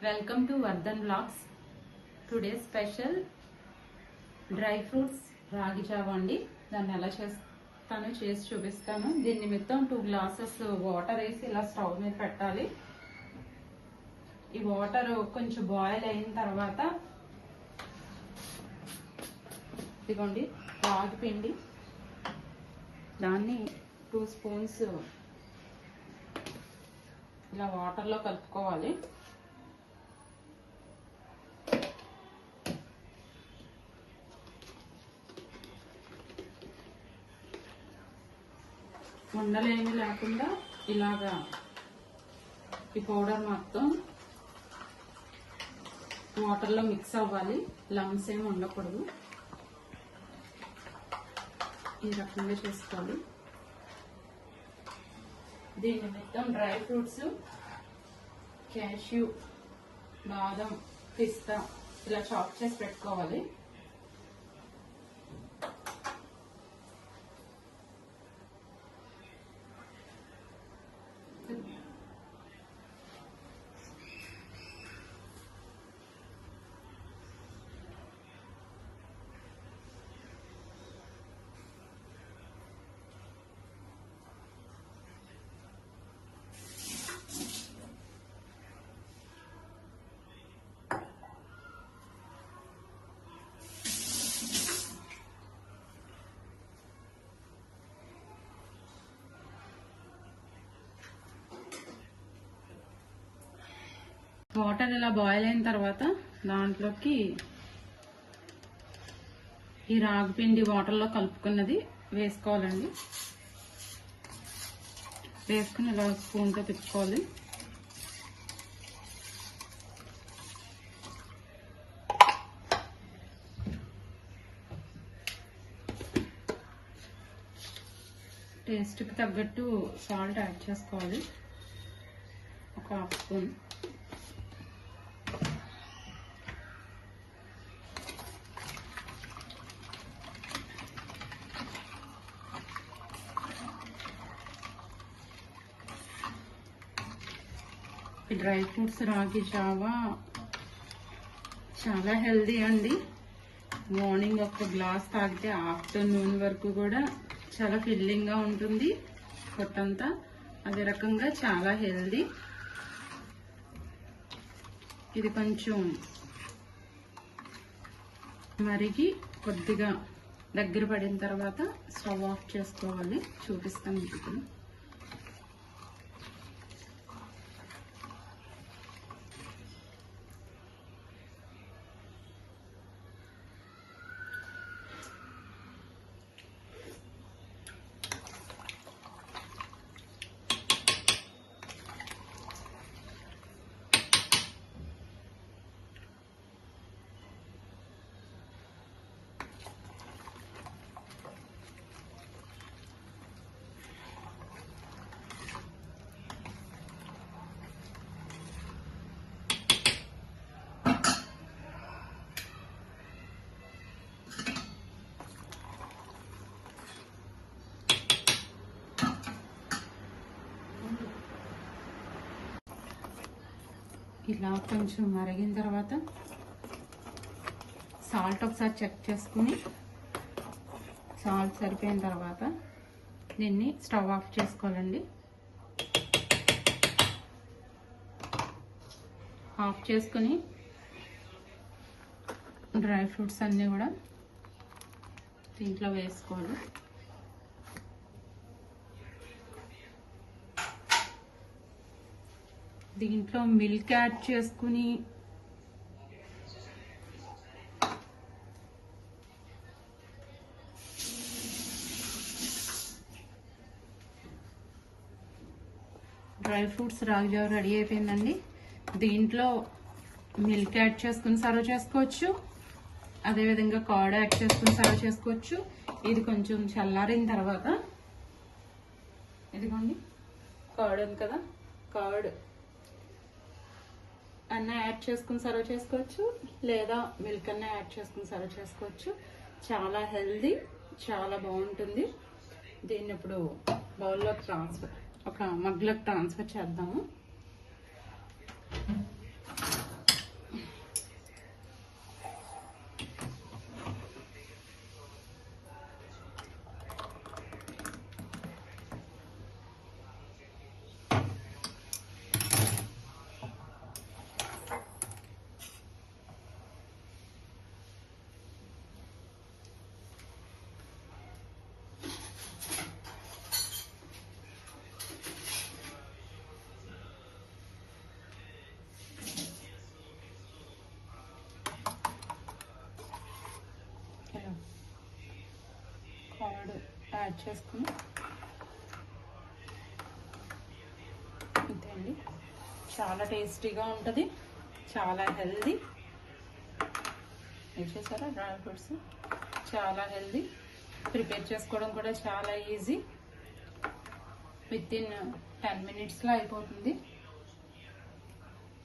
Welcome to Vardhan blogs. Today special dry fruits ragi జావ అండి. దాన్ని ఎలా చేస్తానో చేసి చూపిస్తాను. దీని నిమిత్తం 2 గ్లాసెస్ వాటర్ వేసి ఇలా స్టవ్ మీద పెట్టాలి. ఈ వాటర్ కొంచెం బాయిల్ అయిన తర్వాత ఇదిగోండి రాగి పిండి, దాన్ని 2 స్పూన్స్ ఇలా వాటర్లో కలుపుకోవాలి. ఉండలు ఏమీ లేకుండా ఇలాగా ఈ పౌడర్ మొత్తం వాటర్లో మిక్స్ అవ్వాలి. లమ్స్ ఏమి ఉండకూడదు. ఈ రకంగా చేసుకోవాలి. దీని మొత్తం డ్రై ఫ్రూట్స్, క్యాష్యూ, బాదం, పిస్తా ఇలా చాప్ చేసి పెట్టుకోవాలి. వాటర్ ఇలా బాయిల్ అయిన తర్వాత దాంట్లోకి ఈ రాగి పిండి వాటర్లో కలుపుకున్నది వేసుకోవాలండి. వేసుకుని ఇలా స్పూన్తో తిప్పుకోవాలి. టేస్ట్కి తగ్గట్టు సాల్ట్ యాడ్ చేసుకోవాలి. ఒక 1/2 స్పూన్. ఈ డ్రై ఫ్రూట్స్ రాగి జావా చాలా హెల్దీ అండి. మార్నింగ్ 1 గ్లాస్ తాగితే ఆఫ్టర్నూన్ వరకు కూడా చాలా ఫిల్లింగ్గా ఉంటుంది పొట్టంతా. అదే రకంగా చాలా హెల్దీ. ఇది కొంచెం మరిగి కొద్దిగా దగ్గర పడిన తర్వాత స్టవ్ ఆఫ్ చేసుకోవాలి. చూపిస్తాను మీకు. ఇలా కొంచెం మరిగిన తర్వాత సాల్ట్ ఒకసారి చెక్ చేసుకుని, సాల్ట్ సరిపోయిన తర్వాత దీన్ని స్టవ్ ఆఫ్ చేసుకోవాలండి. ఆఫ్ చేసుకుని డ్రై ఫ్రూట్స్ అన్నీ కూడా దీంట్లో వేసుకోవాలి. దీంట్లో మిల్క్ యాడ్ చేసుకుని డ్రై ఫ్రూట్స్ రాగి జావ రెడీ అయిపోయిందండి. దీంట్లో మిల్క్ యాడ్ చేసుకుని సర్వ్ చేసుకోవచ్చు. అదేవిధంగా కర్డ్ యాడ్ చేసుకుని సర్వ్ చేసుకోవచ్చు. ఇది కొంచెం చల్లారిన తర్వాత ఇదిగోండి కర్డ్ ఉంది కదా, కర్డ్ అన్న యాడ్ చేసుకుని సర్వ్ చేసుకోవచ్చు, లేదా మిల్క్ అన్న యాడ్ చేసుకుని సర్వ్ చేసుకోవచ్చు. చాలా హెల్దీ, చాలా బాగుంటుంది. దీన్ని ఇప్పుడు బౌల్లోకి ఒక మగ్లోకి ట్రాన్స్ఫర్ చేద్దాము. యాడ్ చేసుకుని అంతే అండి. చాలా టేస్టీగా ఉంటుంది, చాలా హెల్దీ. చూసారా డ్రై ఫ్రూట్స్ చాలా హెల్దీ, ప్రిపేర్ చేసుకోవడం కూడా చాలా ఈజీ. విత్ ఇన్ 10 minutesలో అయిపోతుంది.